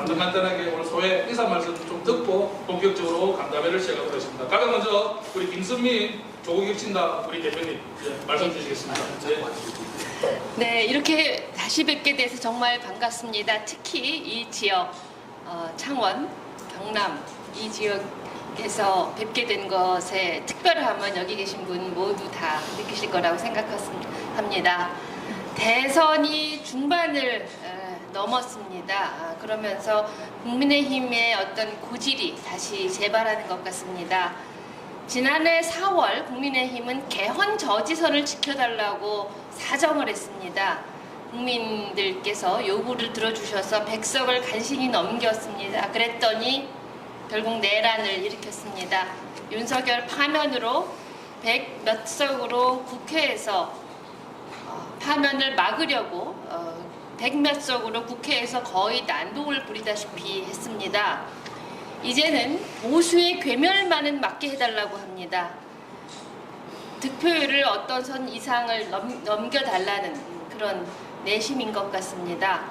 간단하게 오늘 소회 인사 말씀 좀 듣고 본격적으로 간담회를 시작하도록 하겠습니다. 가장 먼저 우리 김선미 조국혁신당 우리 대표님 말씀 주시겠습니다. 네, 이렇게 다시 뵙게 돼서 정말 반갑습니다. 특히 이 지역 창원, 경남 이 지역에서 뵙게 된 것에 특별함은 여기 계신 분 모두 다 느끼실 거라고 생각합니다. 대선이 중반을 넘었습니다. 그러면서 국민의힘의 어떤 고질이 다시 재발하는 것 같습니다. 지난해 4월 국민의힘은 개헌 저지선을 지켜달라고 사정을 했습니다. 국민들께서 요구를 들어주셔서 100석을 간신히 넘겼습니다. 그랬더니 결국 내란을 일으켰습니다. 윤석열 파면으로 100 몇 석으로 국회에서 파면을 막으려고 100 몇 석으로 국회에서 거의 난동을 부리다시피 했습니다. 이제는 보수의 괴멸만은 막게 해달라고 합니다. 득표율을 어떤 선 이상을 넘겨달라는 그런 내심인 것 같습니다.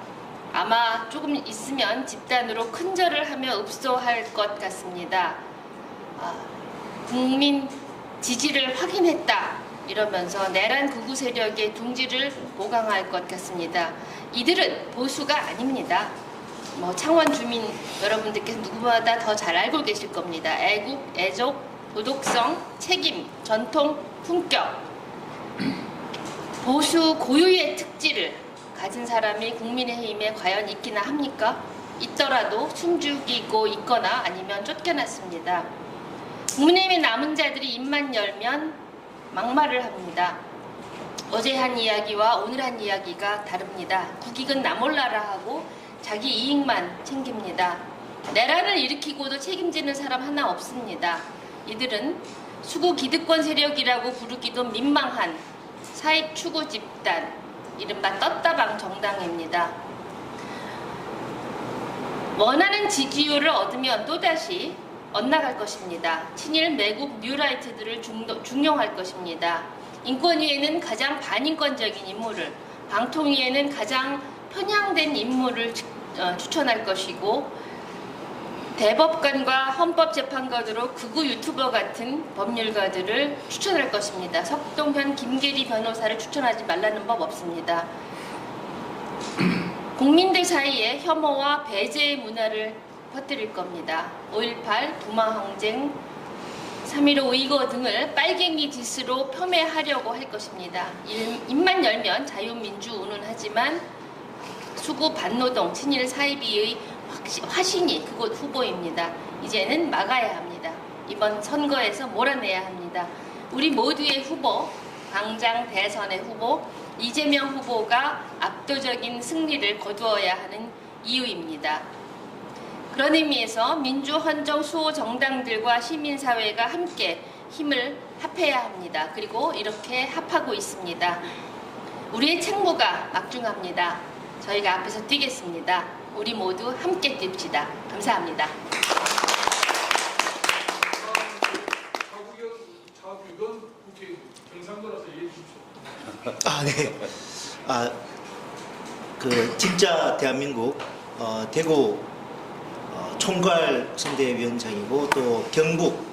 아마 조금 있으면 집단으로 큰절을 하며 읍소할 것 같습니다. 국민 지지를 확인했다 이러면서 내란 극우 세력의 둥지를 보강할 것 같습니다. 이들은 보수가 아닙니다. 창원 주민 여러분들께서 누구보다 더 잘 알고 계실 겁니다. 애국, 애족, 도덕성, 책임, 전통, 품격. 보수 고유의 특질을 가진 사람이 국민의힘에 과연 있기나 합니까? 있더라도 숨죽이고 있거나 아니면 쫓겨났습니다. 국민의힘의 남은 자들이 입만 열면 막말을 합니다. 어제 한 이야기와 오늘 한 이야기가 다릅니다. 국익은 나 몰라라 하고 자기 이익만 챙깁니다. 내란을 일으키고도 책임지는 사람 하나 없습니다. 이들은 수구 기득권 세력이라고 부르기도 민망한 사익 추구 집단, 이른바 떴다방 정당입니다. 원하는 지지율을 얻으면 또다시 엇나갈 것입니다. 친일 매국 뉴라이트들을 중용할 것입니다. 인권위에는 가장 반인권적인 인물을, 방통위에는 가장 편향된 인물을 추천할 것이고, 대법관과 헌법재판관으로 극우 유튜버 같은 법률가들을 추천할 것입니다. 석동현, 김계리 변호사를 추천하지 말라는 법 없습니다. 국민들 사이에 혐오와 배제의 문화를 퍼뜨릴 겁니다. 5.18, 부마항쟁, 3.15 우이거 등을 빨갱이 짓으로 폄훼하려고 할 것입니다. 입만 열면 자유민주운은 하지만 수구 반노동, 친일 사이비의 화신이 그곳 후보입니다. 이제는 막아야 합니다. 이번 선거에서 몰아내야 합니다. 우리 모두의 후보, 당장 대선의 후보, 이재명 후보가 압도적인 승리를 거두어야 하는 이유입니다. 그런 의미에서 민주, 헌정, 수호 정당들과 시민사회가 함께 힘을 합해야 합니다. 그리고 이렇게 합하고 있습니다. 우리의 책무가 막중합니다. 저희가 앞에서 뛰겠습니다. 우리 모두 함께 뜁시다. 감사합니다. 차규근 국회 경상도라서 얘기해 주십시오. 네. 진짜 대한민국 대구 총괄 선대위원장이고 또 경북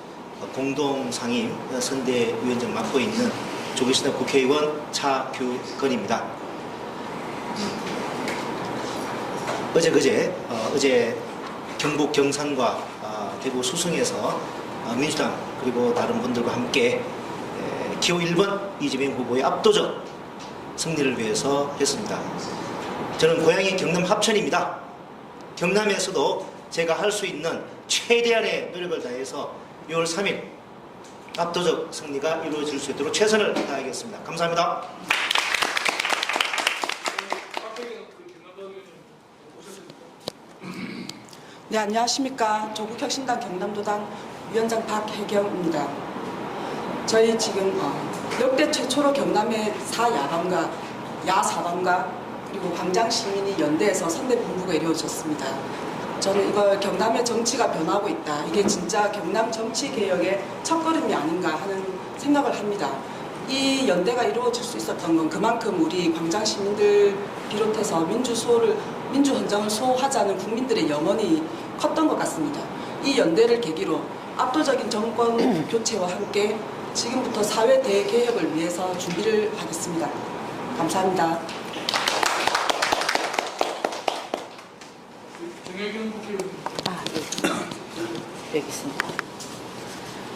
공동상임 선대위원장 맡고 있는 조국신당 국회의원 차규근입니다. 어제 경북 경산과 대구 수성에서 민주당 그리고 다른 분들과 함께 기호 1번 이재명 후보의 압도적 승리를 위해서 했습니다. 저는 고향이 경남 합천입니다. 경남에서도 제가 할 수 있는 최대한의 노력을 다해서 6월 3일 압도적 승리가 이루어질 수 있도록 최선을 다하겠습니다. 감사합니다. 네, 안녕하십니까. 조국혁신당 경남도당 위원장 박혜경입니다. 저희 지금 역대 최초로 경남의 사야당과 야사당과 그리고 광장시민이 연대해서 선대본부가 이루어졌습니다. 저는 이걸 경남의 정치가 변하고 있다. 이게 진짜 경남 정치개혁의 첫걸음이 아닌가 하는 생각을 합니다. 이 연대가 이루어질 수 있었던 건 그만큼 우리 광장시민들 비롯해서 민주수호를 민주헌정을 수호하자는 국민들의 염원이 컸던 것 같습니다. 이 연대를 계기로 압도적인 정권 교체와 함께 지금부터 사회 대개혁을 위해서 준비를 하겠습니다. 감사합니다. 정혜균 국회의원. 여기 있습니다.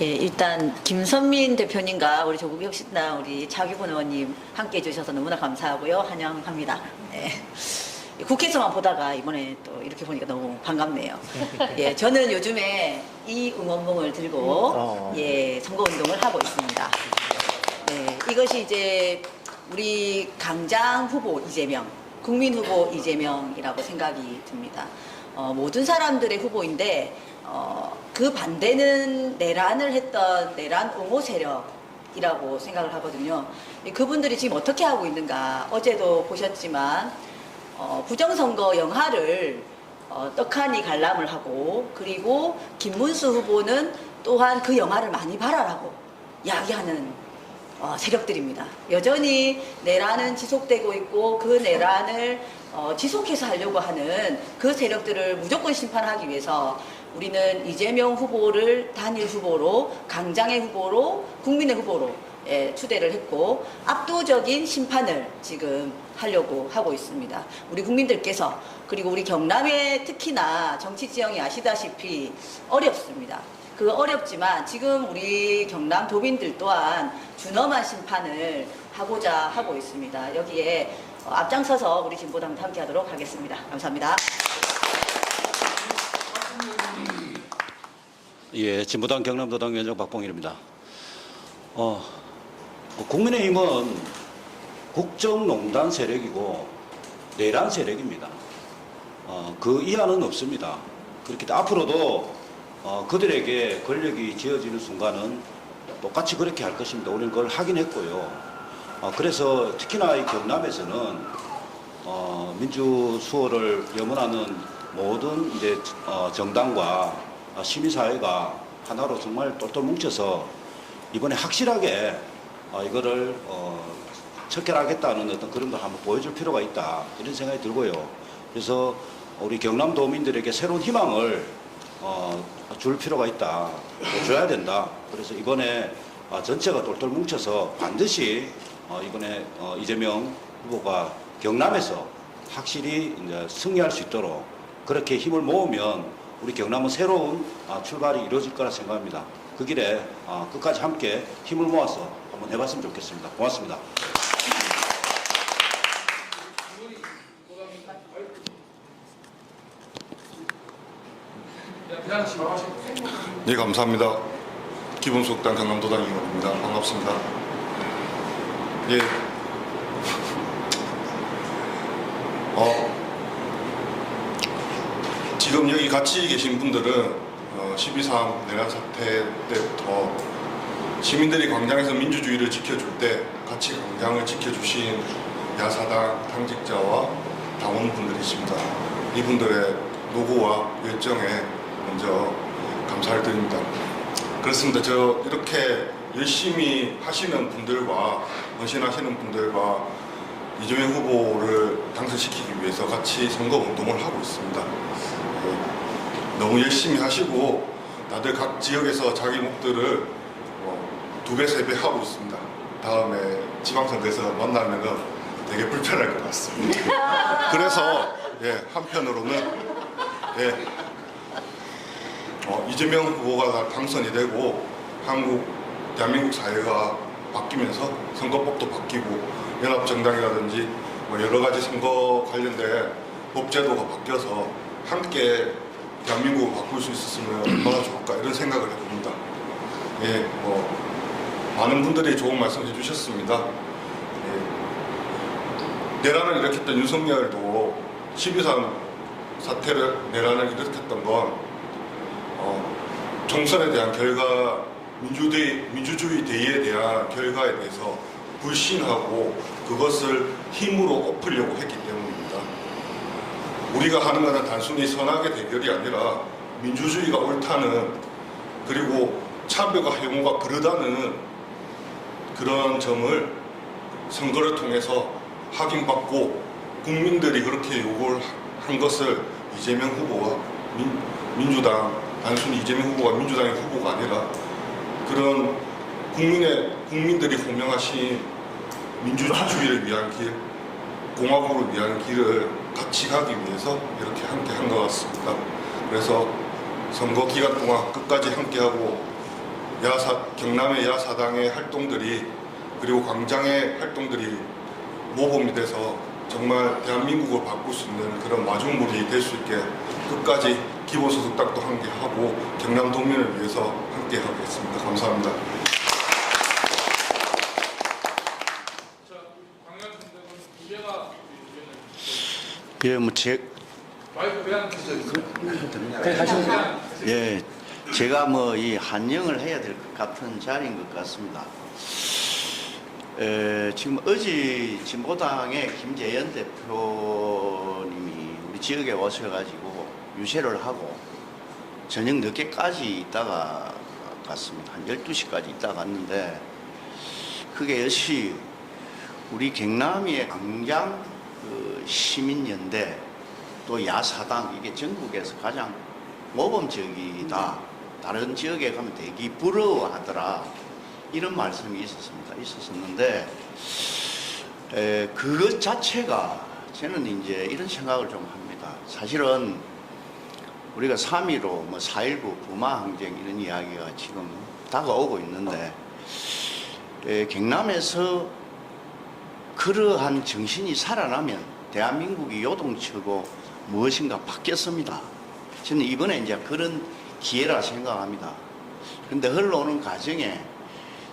예, 일단 김선민 대표님과 우리 조국혁신당 우리 차기분 의원님 함께해 주셔서 너무나 감사하고요. 환영합니다. 예. 국회에서만 보다가 이번에 또 이렇게 보니까 너무 반갑네요. 예, 저는 요즘에 이 응원봉을 들고 예, 선거운동을 하고 있습니다. 예, 이것이 이제 우리 강장 후보 이재명, 국민 후보 이재명이라고 생각이 듭니다. 모든 사람들의 후보인데 그 반대는 내란을 했던 내란 옹호 세력이라고 생각을 하거든요. 그분들이 지금 어떻게 하고 있는가. 어제도 보셨지만 부정선거 영화를 떡하니 관람을 하고, 그리고 김문수 후보는 또한 그 영화를 많이 봐라라고 이야기하는 세력들입니다. 여전히 내란은 지속되고 있고, 그 내란을 지속해서 하려고 하는 그 세력들을 무조건 심판하기 위해서 우리는 이재명 후보를 단일 후보로, 강장의 후보로, 국민의 후보로 추대를 했고, 압도적인 심판을 지금 하려고 하고 있습니다. 우리 국민들께서, 그리고 우리 경남에 특히나 정치 지형이 아시다시피 어렵습니다. 그 어렵지만 지금 우리 경남 도민들 또한 준엄한 심판을 하고자 하고 있습니다. 여기에 앞장서서 우리 진보당도 함께 하도록 하겠습니다. 감사합니다. 예, 진보당 경남도당 위원장 박봉일입니다. 국민의힘은 국정농단 세력이고 내란 세력입니다. 그 이하는 없습니다. 그렇기 때문에 앞으로도 그들에게 권력이 쥐어지는 순간은 똑같이 그렇게 할 것입니다. 우리는 그걸 확인했고요. 그래서 특히나 이 경남에서는 민주 수호를 염원하는 모든 이제 정당과 시민사회가 하나로 정말 똘똘 뭉쳐서 이번에 확실하게 이거를 척결하겠다는 어떤 그런 걸 한번 보여줄 필요가 있다, 이런 생각이 들고요. 그래서 우리 경남도민들에게 새로운 희망을 줄 필요가 있다, 줘야 된다. 그래서 이번에 전체가 똘똘 뭉쳐서 반드시 이번에 이재명 후보가 경남에서 확실히 이제 승리할 수 있도록 그렇게 힘을 모으면 우리 경남은 새로운 출발이 이루어질 거라 생각합니다. 그 길에 끝까지 함께 힘을 모아서 한번 해봤으면 좋겠습니다. 고맙습니다. 네, 감사합니다. 기본소득당 경남도당 이원입니다. 반갑습니다. 예. 지금 여기 같이 계신 분들은 12.3 내란 사태 때부터 시민들이 광장에서 민주주의를 지켜줄 때 같이 광장을 지켜주신 야사당 당직자와 당원분들이십니다. 이분들의 노고와 열정에 먼저 감사를 드립니다. 그렇습니다. 저 이렇게 열심히 하시는 분들과 헌신하시는 분들과 이재명 후보를 당선시키기 위해서 같이 선거운동을 하고 있습니다. 너무 열심히 하시고 다들 각 지역에서 자기 목들을 2배, 3배 하고 있습니다. 다음에 지방선거에서 만나면 되게 불편할 것 같습니다. 그래서 한편으로는 이재명 후보가 당선이 되고 대한민국 사회가 바뀌면서 선거법도 바뀌고 연합정당이라든지 여러 가지 선거 관련된 법제도가 바뀌어서 함께 대한민국을 바꿀 수 있었으면 얼마나 좋을까, 이런 생각을 해봅니다. 많은 분들이 좋은 말씀 해주셨습니다. 내란을 일으켰던 윤석열도 12.3 사태를 내란을 일으켰던 건 총선에 대한 결과, 민주주의 대의에 대한 결과에 대해서 불신하고 그것을 힘으로 엎으려고 했기 때문입니다. 우리가 하는 것은 단순히 선악의 대결이 아니라 민주주의가 옳다는, 그리고 차별과 혐오가 그러다는 그런 점을 선거를 통해서 확인받고 국민들이 그렇게 요구를 한 것을 이재명 후보와 민주당, 단순히 이재명 후보가 민주당의 후보가 아니라 그런 국민들이 호명하신 민주주의를 위한 길, 공화국을 위한 길을 같이 가기 위해서 이렇게 함께 한 것 같습니다. 그래서 선거 기간 동안 끝까지 함께하고 경남의 야사당의 활동들이 그리고 광장의 활동들이 모범이 돼서 정말 대한민국을 바꿀 수 있는 그런 마중물이 될 수 있게 끝까지 기본소득당도 함께하고 경남 도민을 위해서 함께하겠습니다. 감사합니다. 자, 강현 선생은 이배가 예, 마이크 배양 예, 제가 뭐 이 한영을 해야 될 것 같은 자리인 것 같습니다. 지금 어제 진보당의 김재현 대표님이 우리 지역에 오셔가지고 유세를 하고 저녁 늦게까지 있다가 갔습니다. 한 12시까지 있다가 갔는데 그게 역시 우리 경남의 강장 시민연대 또 야사당 이게 전국에서 가장 모범적이다. 다른 지역에 가면 되게 부러워하더라. 이런 말씀이 있었었는데 그것 자체가 저는 이제 이런 생각을 좀 합니다. 사실은 우리가 3.15, 뭐 4.19 부마항쟁 이런 이야기가 지금 다가오고 있는데 경남에서 그러한 정신이 살아나면 대한민국이 요동치고 무엇인가 바뀌었습니다. 저는 이번에 이제 그런 기회라 생각합니다. 그런데 흘러오는 과정에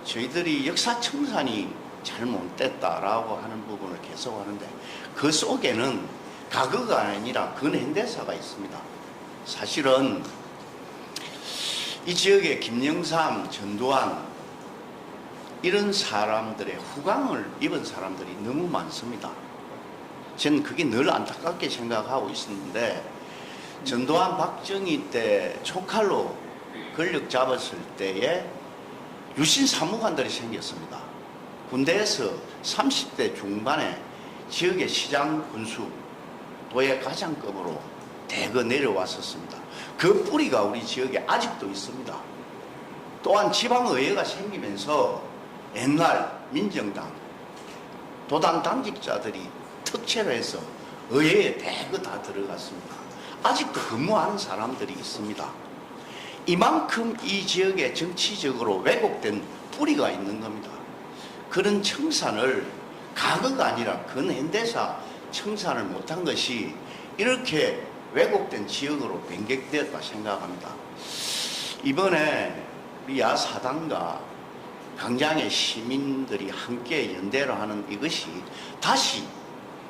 저희들이 역사 청산이 잘못됐다라고 하는 부분을 계속 하는데 그 속에는 과거가 아니라 근현대사가 있습니다. 사실은 이 지역에 김영삼, 전두환 이런 사람들의 후광을 입은 사람들이 너무 많습니다. 저는 그게 늘 안타깝게 생각하고 있었는데 전두환, 박정희 때 총칼로 권력 잡았을 때에 유신 사무관들이 생겼습니다. 군대에서 30대 중반에 지역의 시장 군수, 도의 가장급으로 대거 내려왔었습니다. 그 뿌리가 우리 지역에 아직도 있습니다. 또한 지방의회가 생기면서 옛날 민정당, 도당 당직자들이 특채로 해서 의회에 대거 다 들어갔습니다. 아직도 근무하는 사람들이 있습니다. 이만큼 이 지역에 정치적으로 왜곡된 뿌리가 있는 겁니다. 그런 청산을 과거가 아니라 근현대사 청산을 못한 것이 이렇게 왜곡된 지역으로 변경되었다 생각합니다. 이번에 우리 야사당과 강장의 시민들이 함께 연대를 하는 이것이 다시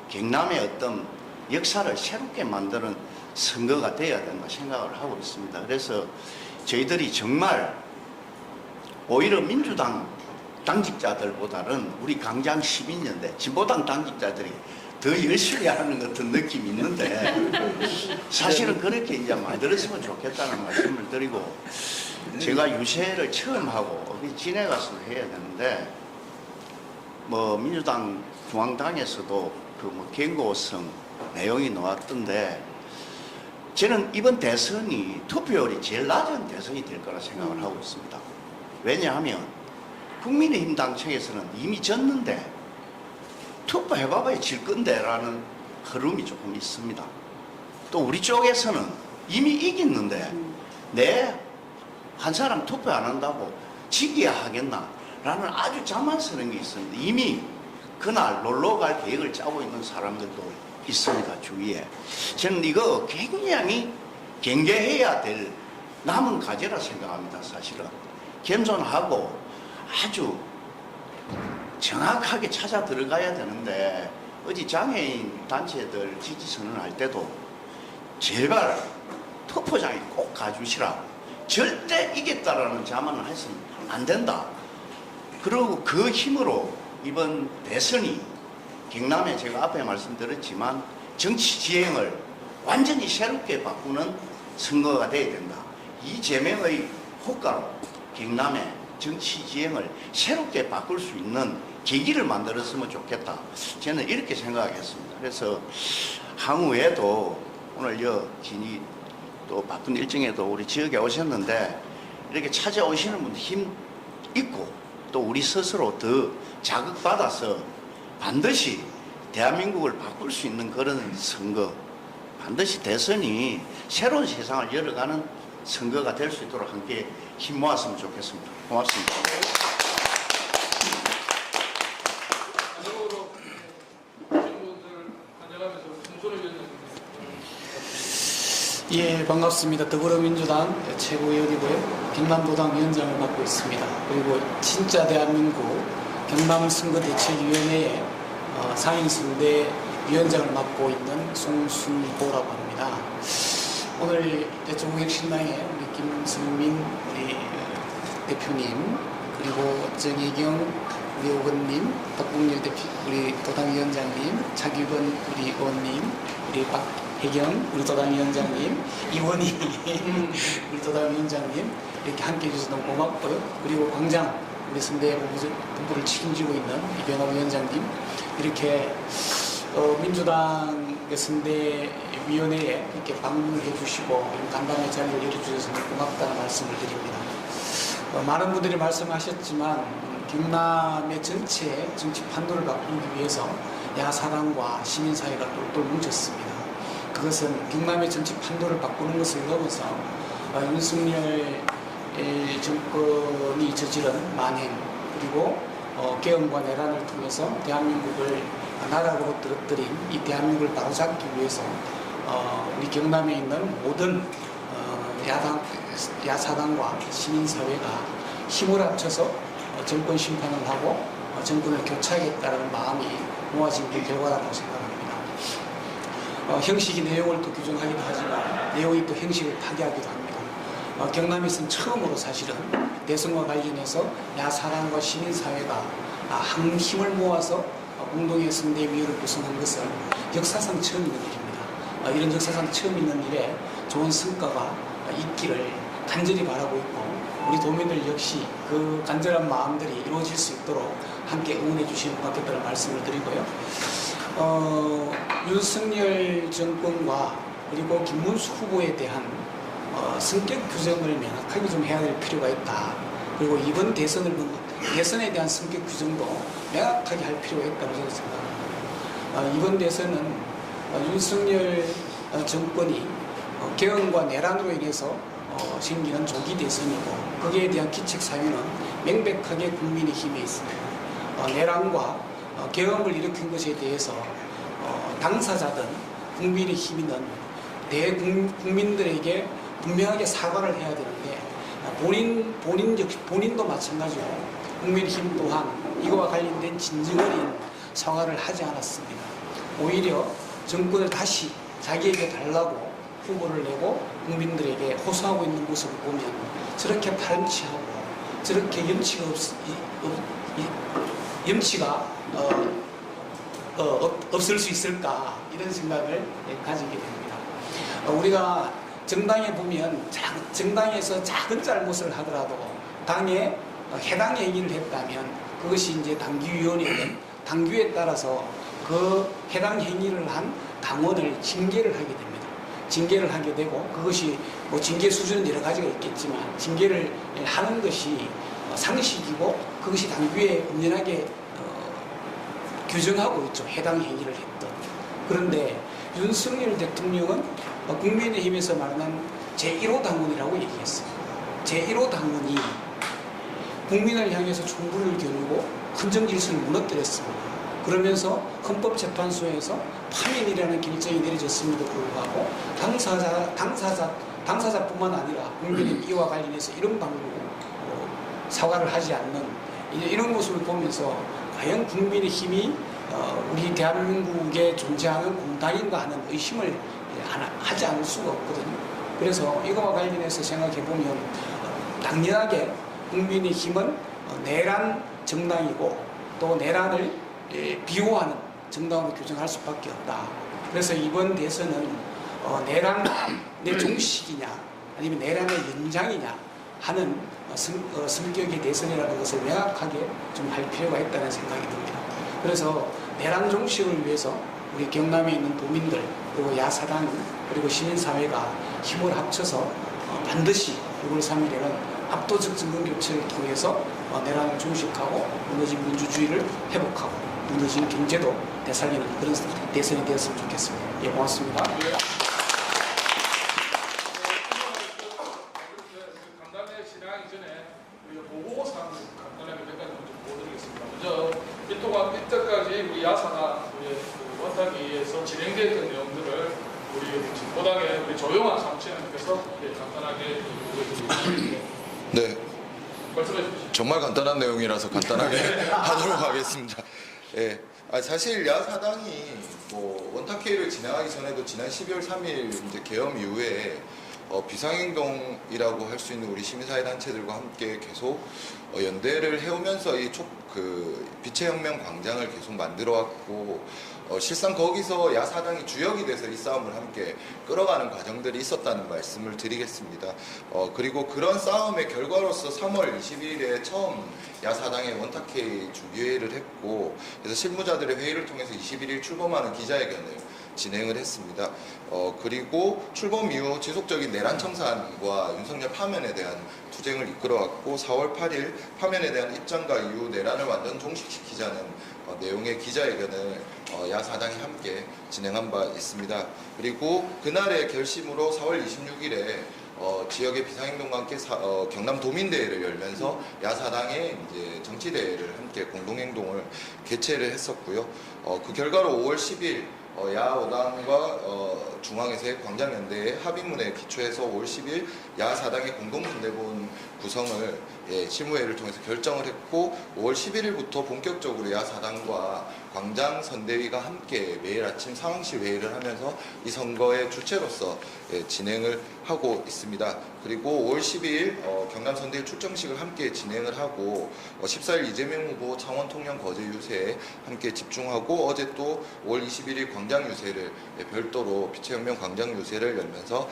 경남의 어떤 역사를 새롭게 만드는 선거가 되어야 된다 생각을 하고 있습니다. 그래서 저희들이 정말 오히려 민주당 당직자들보다는 우리 강장 시민연대, 진보당 당직자들이 더 열심히 하는 것 같은 느낌이 있는데 사실은 그렇게 이제 만들었으면 좋겠다는 말씀을 드리고 제가 유세를 처음 하고 지내가서 해야 되는데 뭐 민주당 중앙당에서도 그 뭐 경고성 내용이 나왔던데 저는 이번 대선이 투표율이 제일 낮은 대선이 될 거라 생각을 하고 있습니다. 왜냐하면 국민의힘당 측에서는 이미 졌는데 투표해봐봐야 질 건데 라는 흐름이 조금 있습니다. 또 우리 쪽에서는 이미 이겼는데 내 한 사람 투표 안 한다고 지기야 하겠나 라는 아주 자만스러운 게 있습니다. 이미 그날 놀러 갈 계획을 짜고 있는 사람들도 있습니다. 주위에. 저는 이거 굉장히 경계해야 될 남은 과제라 생각합니다. 사실은 겸손하고 아주 정확하게 찾아 들어가야 되는데 어제 장애인 단체들 지지선언 할 때도 제발 투표장에 꼭 가주시라. 절대 이겼다라는 자만을 해서는 안 된다. 그리고 그 힘으로 이번 대선이 경남에 제가 앞에 말씀드렸지만 정치 지행을 완전히 새롭게 바꾸는 선거가 돼야 된다. 이재명의 효과로 경남의 정치 지행을 새롭게 바꿀 수 있는 계기를 만들었으면 좋겠다. 저는 이렇게 생각하겠습니다. 그래서 향후에도 오늘 진이 또 바쁜 일정에도 우리 지역에 오셨는데 이렇게 찾아오시는 분들 힘 있고 또 우리 스스로 더 자극받아서 반드시 대한민국을 바꿀 수 있는 그런 선거, 반드시 대선이 새로운 세상을 열어가는 선거가 될 수 있도록 함께 힘 모았으면 좋겠습니다. 고맙습니다. 마지막으로 질문들 환영하면서 송소를 위원장님. 예, 반갑습니다. 더불어민주당 최고위원이고요. 경남도당 위원장을 맡고 있습니다. 그리고 진짜 대한민국 경남선거대책위원회의 상임선대 위원장을 맡고 있는 송순보라고 합니다. 오늘 조국혁신당의 우리 김성민 우리 대표님, 그리고 정혜경 우리 의원님, 박봉렬 대표 우리 도당위원장님, 차규건 우리 의원님, 우리 박혜경 우리 도당위원장님, 이원희 우리 도당위원장님 이렇게 함께해 주셔서 너무 고맙고요. 그리고 광장 우리 선대 본부를 책임지고 있는 이병헌 위원장님, 이렇게 민주당 선대위원회에 이렇게 방문을 해주시고 간담회 자리를 열어주셔서 고맙다는 말씀을 드립니다. 많은 분들이 말씀하셨지만 경남의 전체 정치 판도를 바꾸기 위해서 야사당과 시민사회가 똘똘 뭉쳤습니다. 그것은 경남의 정치 판도를 바꾸는 것을 넘어서 윤석열 정권이 저지른 만행, 그리고 개헌과 내란을 통해서 대한민국을 나락으로 떨어뜨린 이 대한민국을 바로잡기 위해서 우리 경남에 있는 모든 야사당과 시민사회가 힘을 합쳐서 정권 심판을 하고 정권을 교체하겠다는 마음이 모아진 그 결과라고 생각합니다. 형식이 내용을 또 규정하기도 하지만 내용이 또 형식을 파괴하기도 합니다. 경남에서는 처음으로 사실은 대선과 관련해서 야사당과 시민사회가 한 힘을 모아서 공동의 선대위원회를 구성한 것은 역사상 처음 있는 일입니다. 이런 역사상 처음 있는 일에 좋은 성과가 있기를 간절히 바라고 있고, 우리 도민들 역시 그 간절한 마음들이 이루어질 수 있도록 함께 응원해 주시면 고맙겠다는 말씀을 드리고요. 윤석열 정권과 그리고 김문수 후보에 대한 성격 규정을 명확하게 좀 해야 될 필요가 있다. 그리고 이번 대선에 대한 성격 규정도 명확하게 할 필요가 있다고 저는 생각합니다. 이번 대선은 윤석열 정권이 개헌과 내란으로 인해서 생기는 조기 대선이고, 거기에 대한 기책 사유는 명백하게 국민의힘에 있습니다. 내란과 개헌을 일으킨 것에 대해서 당사자든 국민의힘이든 대국민들에게 분명하게 사과를 해야 되는데, 본인도 마찬가지고 국민의힘 또한 이거와 관련된 진정어린 사과를 하지 않았습니다. 오히려 정권을 다시 자기에게 달라고 후보를 내고 국민들에게 호소하고 있는 모습을 보면 저렇게 파렴치하고 저렇게 염치가 없을 수 있을까, 이런 생각을 가지게 됩니다. 우리가 정당에 보면 정당에서 작은 잘못을 하더라도 당에 해당 행위를 했다면 그것이 이제 당규위원회는 당규에 따라서 그 해당 행위를 한 당원을 징계를 하게 됩니다. 징계를 하게 되고, 그것이 뭐 징계 수준은 여러 가지가 있겠지만 징계를 하는 것이 상식이고, 그것이 당규에 엄연하게 규정하고 있죠. 해당 행위를 했던. 그런데 윤석열 대통령은 국민의힘에서 말하는 제1호 당원이라고 얘기했어요. 제1호 당원이 국민을 향해서 총불을 겨누고 헌정질서를 무너뜨렸습니다. 그러면서 헌법재판소에서 파면이라는 결정이 내려졌음에도 불구하고 당사자뿐만 아니라 국민의 이와 관련해서 이런 방법으로 사과를 하지 않는 이런 모습을 보면서 과연 국민의힘이 우리 대한민국에 존재하는 공당인가 하는 의심을 하지 않을 수가 없거든요. 그래서 이거와 관련해서 생각해보면 당연하게 국민의힘은 내란 정당이고 또 내란을 비호하는 정당으로 규정할 수밖에 없다. 그래서 이번 대선은 내란의 종식이냐 아니면 내란의 연장이냐 하는 성격의 대선이라는 것을 명확하게 좀 할 필요가 있다는 생각이 듭니다. 그래서 내란 종식을 위해서 우리 경남에 있는 도민들 그리고 야사당 그리고 시민사회가 힘을 합쳐서 반드시 6월 3일에는 압도적 정권교체를 통해서 내란을 종식하고 무너진 민주주의를 회복하고 무너진 경제도 되살리는 그런 대선이 되었으면 좋겠습니다. 예, 고맙습니다. 간단하게 진행하기 전에 우리가 보고사항을 간단하게 몇 가지 먼저 보여드리겠습니다. 먼저 이때까지 우리 야사당 우리 원탁위에서 진행됐던 내용들을 우리 보당의 우리 조용한 사무총장님께서 간단하게 보여드리겠습니다. 네, 말씀해 주십시오. 정말 간단한 내용이라서 간단하게 하도록 하겠습니다. 예. 사실 야사당이 뭐 원탁회의를 진행하기 전에도 지난 12월 3일 이제 계엄 이후에 비상행동이라고 할 수 있는 우리 시민사회 단체들과 함께 계속 연대를 해오면서 이 빛의 혁명 광장을 계속 만들어왔고 실상 거기서 야사당이 주역이 돼서 이 싸움을 함께 끌어가는 과정들이 있었다는 말씀을 드리겠습니다. 그리고 그런 싸움의 결과로서 3월 20일에 처음 야사당의 원탁회의 주기회의를 했고 그래서 실무자들의 회의를 통해서 21일 출범하는 기자회견을 진행을 했습니다. 그리고 출범 이후 지속적인 내란 청산과 윤석열 파면에 대한 투쟁을 이끌어왔고 4월 8일 파면에 대한 입장과 이후 내란을 완전 종식시키자는 내용의 기자회견을 야사당이 함께 진행한 바 있습니다. 그리고 그날의 결심으로 4월 26일에 지역의 비상행동과 함께 경남 도민대회를 열면서 야사당의 이제 정치대회를 함께 공동행동을 개최를 했었고요. 그 결과로 5월 10일 야오당과 중앙에서의 광장연대의 합의문에 기초해서 5월 10일 야사당의 공동선대본 구성을 실무회의를 통해서 결정을 했고 5월 11일부터 본격적으로 야사당과 광장선대위가 함께 매일 아침 상황실 회의를 하면서 이 선거의 주체로서 진행을 하고 있습니다. 그리고 5월 12일 경남선대위 출정식을 함께 진행을 하고 14일 이재명 후보 창원 통영 거제 유세에 함께 집중하고 어제 또 5월 21일 광장 유세를 별도로 빛의 혁명 광장 유세를 열면서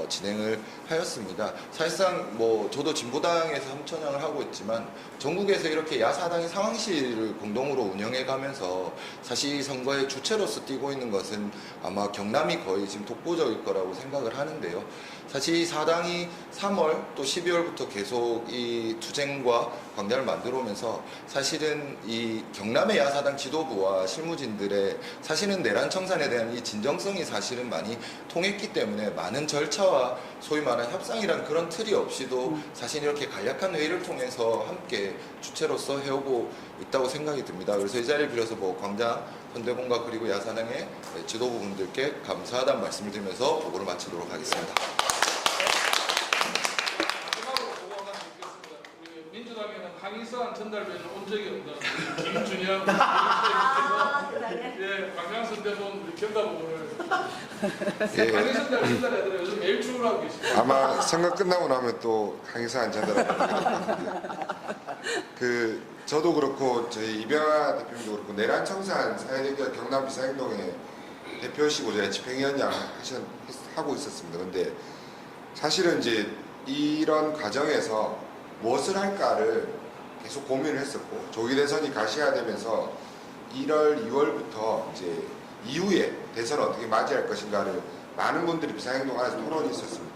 진행을 하였습니다. 사실상 뭐 저도 진보당에서 함천양을 하고 있지만 전국에서 이렇게 야사당이 상황실을 공동으로 운영해가면서 사실 이 선거의 주체로서 뛰고 있는 것은 아마 경남이 거의 지금 독보적일 거라고 생각을 하는데요. 사실 이 사당이 3월 또 12월부터 계속 이 투쟁과 광장을 만들어 오면서 사실은 이 경남의 야사당 지도부와 실무진들의 사실은 내란 청산에 대한 이 진정성이 사실은 많이 통했기 때문에 많은 절차와 소위 말하는 협상이란 그런 틀이 없이도 사실 이렇게 간략한 회의를 통해서 함께 주체로서 해오고 있다고 생각이 듭니다. 그래서 이 자리를 빌어서 뭐 광장 선대본과 그리고 야사당의 지도부분들께 감사하다는 말씀을 드리면서 보고를 마치도록 하겠습니다. 민주당에는 항의사안 전달변을 온 적이 없는 김준영 광장선대본 우리 경감부를 항의사안 전달해드려 요즘 매일 출근하고 계십니다. 아마 선거 끝나고 나면 또 항의사안 전달합니다. 저도 그렇고 저희 이병하 대표님도 그렇고 내란 청산 사회대결 경남 비상행동의 대표시고 제가 집행위원장 하고 있었습니다. 근데 사실은 이제 이런 과정에서 무엇을 할까를 계속 고민을 했었고 조기 대선이 가시화되면서 1월, 2월부터 이제 이후에 대선을 어떻게 맞이할 것인가를 많은 분들이 비상행동 안에서 토론이 있었습니다.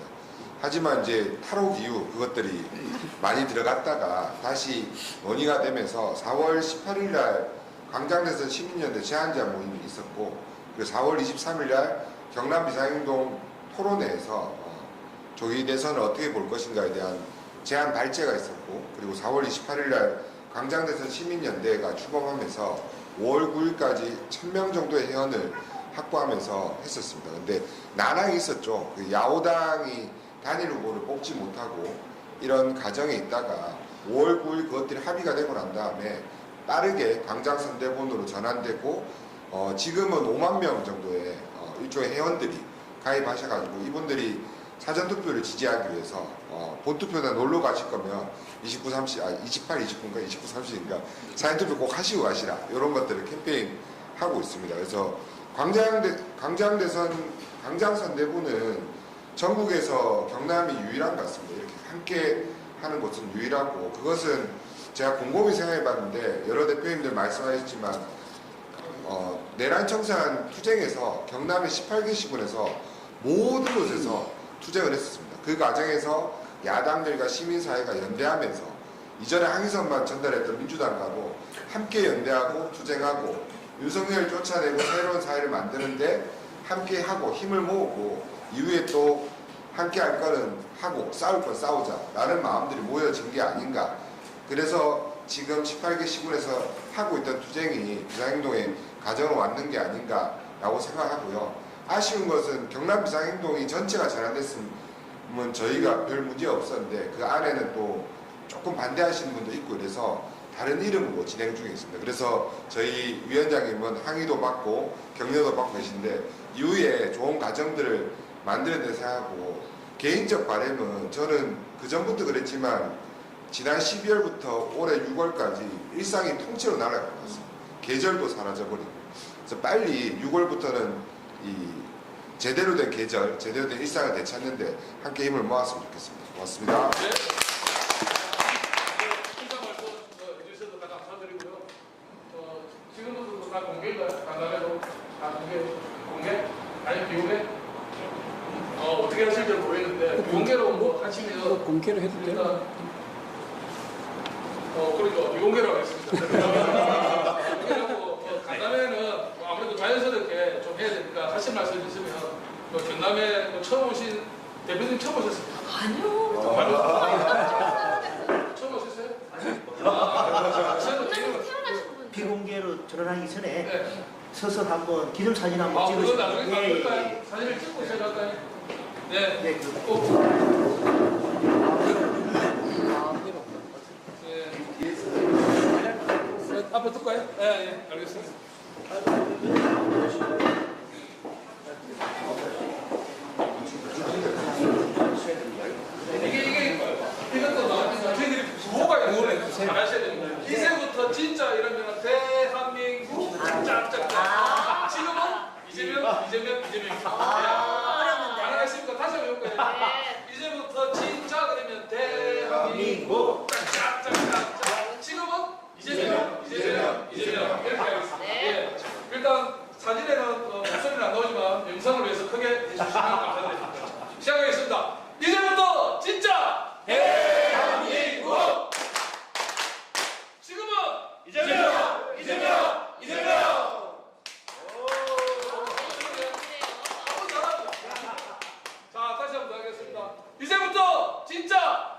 하지만 이제 탈옥 이후 그것들이 많이 들어갔다가 다시 논의가 되면서 4월 18일 날 광장대선 시민연대 제안자 모임이 있었고 그리고 4월 23일 날 경남 비상행동 토론회에서 조기 대선을 어떻게 볼 것인가에 대한 제안 발제가 있었고 그리고 4월 28일 날 광장대선 시민연대가 출범하면서 5월 9일까지 1000명 정도의 회원을 확보하면서 했었습니다. 근데 난항이 있었죠. 야오당이 단일 후보를 뽑지 못하고 이런 과정에 있다가 5월 9일 그것들이 합의가 되고 난 다음에 빠르게 광장선대본으로 전환되고 지금은 5만 명 정도의 일종의 회원들이 가입하셔가지고 이분들이 사전투표를 지지하기 위해서 본투표나 놀러 가실 거면 28, 29인가 29, 30인가 사전투표 꼭 하시고 가시라 이런 것들을 캠페인 하고 있습니다. 그래서 광장선대본은 전국에서 경남이 유일한 것 같습니다. 이렇게 함께 하는 곳은 유일하고 그것은 제가 곰곰이 생각해 봤는데 여러 대표님들 말씀하셨지만 내란 청산 투쟁에서 경남의 18개 시군에서 모든 곳에서 투쟁을 했었습니다. 그 과정에서 야당들과 시민사회가 연대하면서 이전에 항의선만 전달했던 민주당과도 함께 연대하고 투쟁하고 윤석열을 쫓아내고 새로운 사회를 만드는데 함께 하고 힘을 모으고 이후에 또 함께 할 거는 하고 싸울 건 싸우자 라는 마음들이 모여진 게 아닌가. 그래서 지금 18개 시군에서 하고 있던 투쟁이 비상행동에 가정을 왔는 게 아닌가 라고 생각하고요. 아쉬운 것은 경남 비상행동이 전체가 잘 안 됐으면 저희가 별 문제 없었는데 그 안에는 또 조금 반대하시는 분도 있고 이래서 다른 이름으로 진행 중에 있습니다. 그래서 저희 위원장님은 항의도 받고 격려도 받고 계신데 이후에 좋은 과정들을 만들어내 생각하고 개인적 바람은 저는 그전부터 그랬지만 지난 12월부터 올해 6월까지 일상이 통째로 날아갈 것 같습니다. 계절도 사라져버리고 그래서 빨리 6월부터는 이 제대로 된 계절, 제대로 된 일상을 되찾는데 함께 힘을 모았으면 좋겠습니다. 고맙습니다. 네. 인사 말씀 해주셔서 다 감사드리고요. 지금부터 다 공개인가요? 간단해도 다 공개? 아니 비공개? 어떻게 하실지 모르겠는데 비공개로 뭐 하시면 공개로 해도 돼요? 일단 그러니까 비공개로 하겠습니다. 간담회는 아무래도 자연스럽게 좀 해야 되니까 하실 말씀 있으면 경남에 처음 오신 대표님 처음 오셨습니까? 아니요. 처음 오셨어요? 태어나신 분. 비공개로 결혼하기 전에 네. 서서 한번 기념사진 한번 그거 찍으시면 나중에 갈까요? 사진을 찍고 시작할까요? 네. 네, 꼭. 네. 앞에 둘까요? 네, 네, 알겠습니다. 이것도 저희들이 부호가 있는 잘하셔야 됩니다. 이제부터 진짜 이러면 대한민국 짝짝짝. 지금은 이재명입니다. 가능하십니까? 다시 한번 해볼까요? 이제부터 진짜 그러면 대한민국 짝짝짝짝. 지금은 이재명 이렇게 하겠습니다. 예. 일단 사진에는 목소리는 안 나오지만 영상을 위해서 크게 해주시면 감사드립니다. 시작하겠습니다. 이제부터 진짜 대한민국. 지금은 이재명. 자, 다시 한번 하겠습니다. 이제부터 진짜